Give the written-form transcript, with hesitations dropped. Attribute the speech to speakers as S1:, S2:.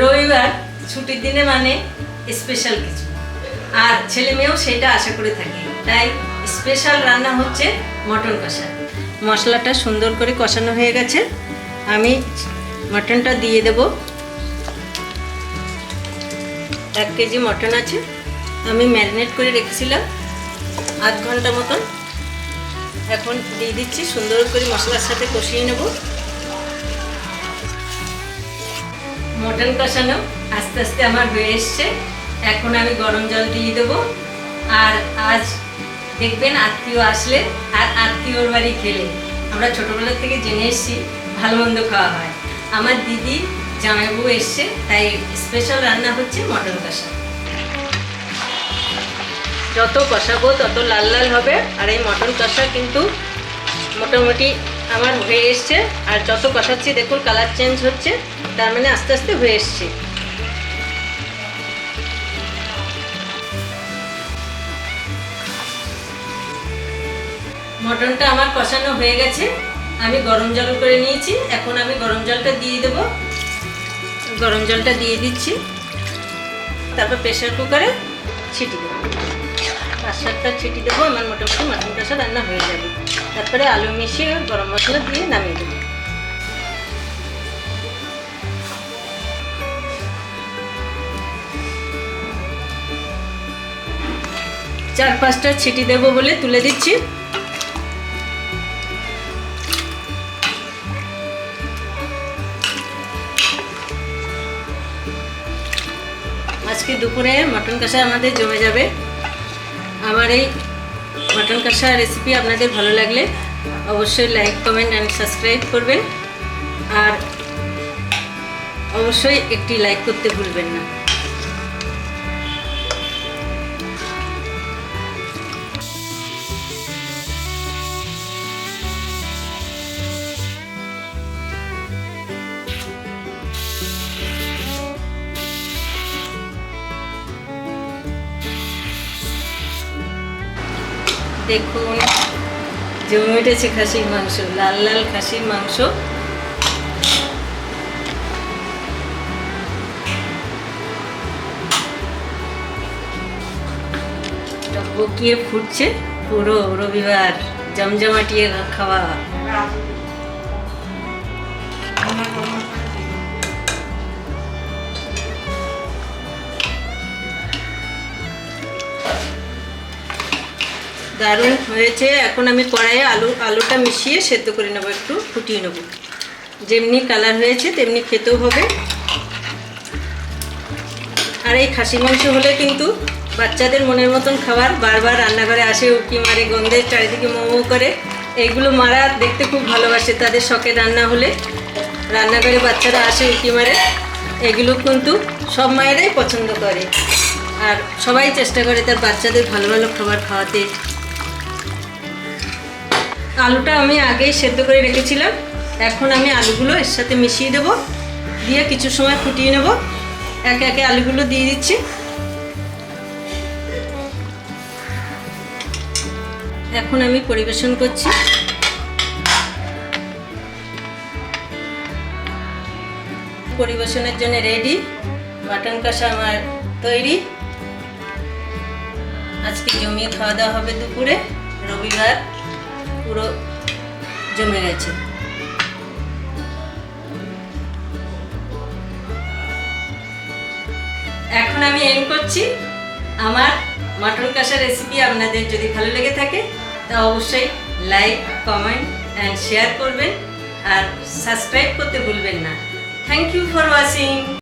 S1: রবিবার ছুটির দিনে মানে স্পেশাল কিছু, আর ছেলে মেয়েও সেটা আশা করে থাকে। তাই স্পেশাল রান্না হচ্ছে মটন কষা। মশলাটা সুন্দর করে কষানো হয়ে গেছে, আমি মটনটা দিয়ে দেব। 1 কেজি মটন আছে, আমি ম্যারিনেট করে রেখেছিলাম আধ ঘন্টা মতন। এখন দিয়ে দিচ্ছি, সুন্দর করে মশলার সাথে কষিয়ে নেব। মটন কষানো আস্তে আস্তে আমার হয়ে এসছে। এখন আমি গরম জল দিয়ে দেবো। আর আজ দেখবেন আত্মীয় আসলে আর আত্মীয়র বাড়ি খেলে আমরা ছোটোবেলা থেকে জেনে এসেছি ভালো মন্দ খাওয়া হয়। আমার দিদি জামাইবাবু এসছে, তাই স্পেশাল রান্না হচ্ছে মটন কষা। যত কষাবো তত লাল লাল হবে। আর এই মটন কষা কিন্তু মোটামুটি আমার হয়ে এসছে। আর যত কষাচ্ছি দেখুন কালার চেঞ্জ হচ্ছে, তার মানে আস্তে আস্তে হয়ে এসছে। মটনটা আমার কষানো হয়ে গেছে, আমি গরম জল করে নিয়েছি। এখন আমি গরম জলটা দিয়ে দেব। গরম জলটা দিয়ে দিচ্ছি, তারপর প্রেসার কুকারে ছিটি দেবো। 5-7টা ছিটি দেবো, আমার মোটামুটি মটন কষা রান্না হয়ে যাবে। তারপরে আলু মিশিয়ে গরম মশলা দিয়ে নামিয়ে দেবো। চার 5টা ছিটি দেবো বলে তুলে দিচ্ছি। আজকে দুপুরে মটন কষা আমাদের জমে যাবে। আমার এই মটন কষা রেসিপি আপনাদের ভালো লাগলে অবশ্যই লাইক, কমেন্ট অ্যান্ড সাবস্ক্রাইব করবেন। আর অবশ্যই একটি লাইক করতে ভুলবেন না। দেখুন জমে উঠেছে খাসির মাংস, লাল লাল খাসির মাংস। বকিয়ে ফুটছে, পুরো রবিবার জমজমাটিয়ে খাওয়া। দারুণ হয়েছে। এখন আমি কড়াইয়ে আলুটা মিশিয়ে সেদ্ধ করে নেবো, একটু ফুটিয়ে নেবো। যেমনি কালার হয়েছে তেমনি খেতেও হবে। আর এই খাসি মাংস হলে কিন্তু বাচ্চাদের মনের মতন খাবার, বারবার রান্নাঘরে আসে, উঁকি মারে, গন্ধের চারিদিকে মোমো করে। এইগুলো মারা দেখতে খুব ভালোবাসে, তাদের শখের রান্না হলে রান্নাঘরে বাচ্চারা আসে উঁকি মারে। এগুলো কিন্তু সব মায়েরাই পছন্দ করে, আর সবাই চেষ্টা করে তার বাচ্চাদের ভালো ভালো খাবার খাওয়াতে। আলুটা আমি আগেই সেদ্ধ করে রেখেছিলাম, এখন আমি আলুগুলো এর সাথে মিশিয়ে দেব, দিয়ে কিছু সময় ফুটিয়ে নেব। একে একে আলুগুলো দিয়ে দিচ্ছি। এখন আমি পরিবেশন করছি। পরিবেশনের জন্য রেডি, মটন কষা আমার তৈরি। আজকে জমিয়ে খাওয়া দাওয়া হবে দুপুরে, রবিবার পুরো জমে গেছে। এখন আমি এন্ড করছি। আমার মটন কষা রেসিপি আপনাদের যদি ভালো লেগে থাকে তা অবশ্যই লাইক, কমেন্ট অ্যান্ড শেয়ার করবেন, আর সাবস্ক্রাইব করতে ভুলবেন না। Thank you for watching.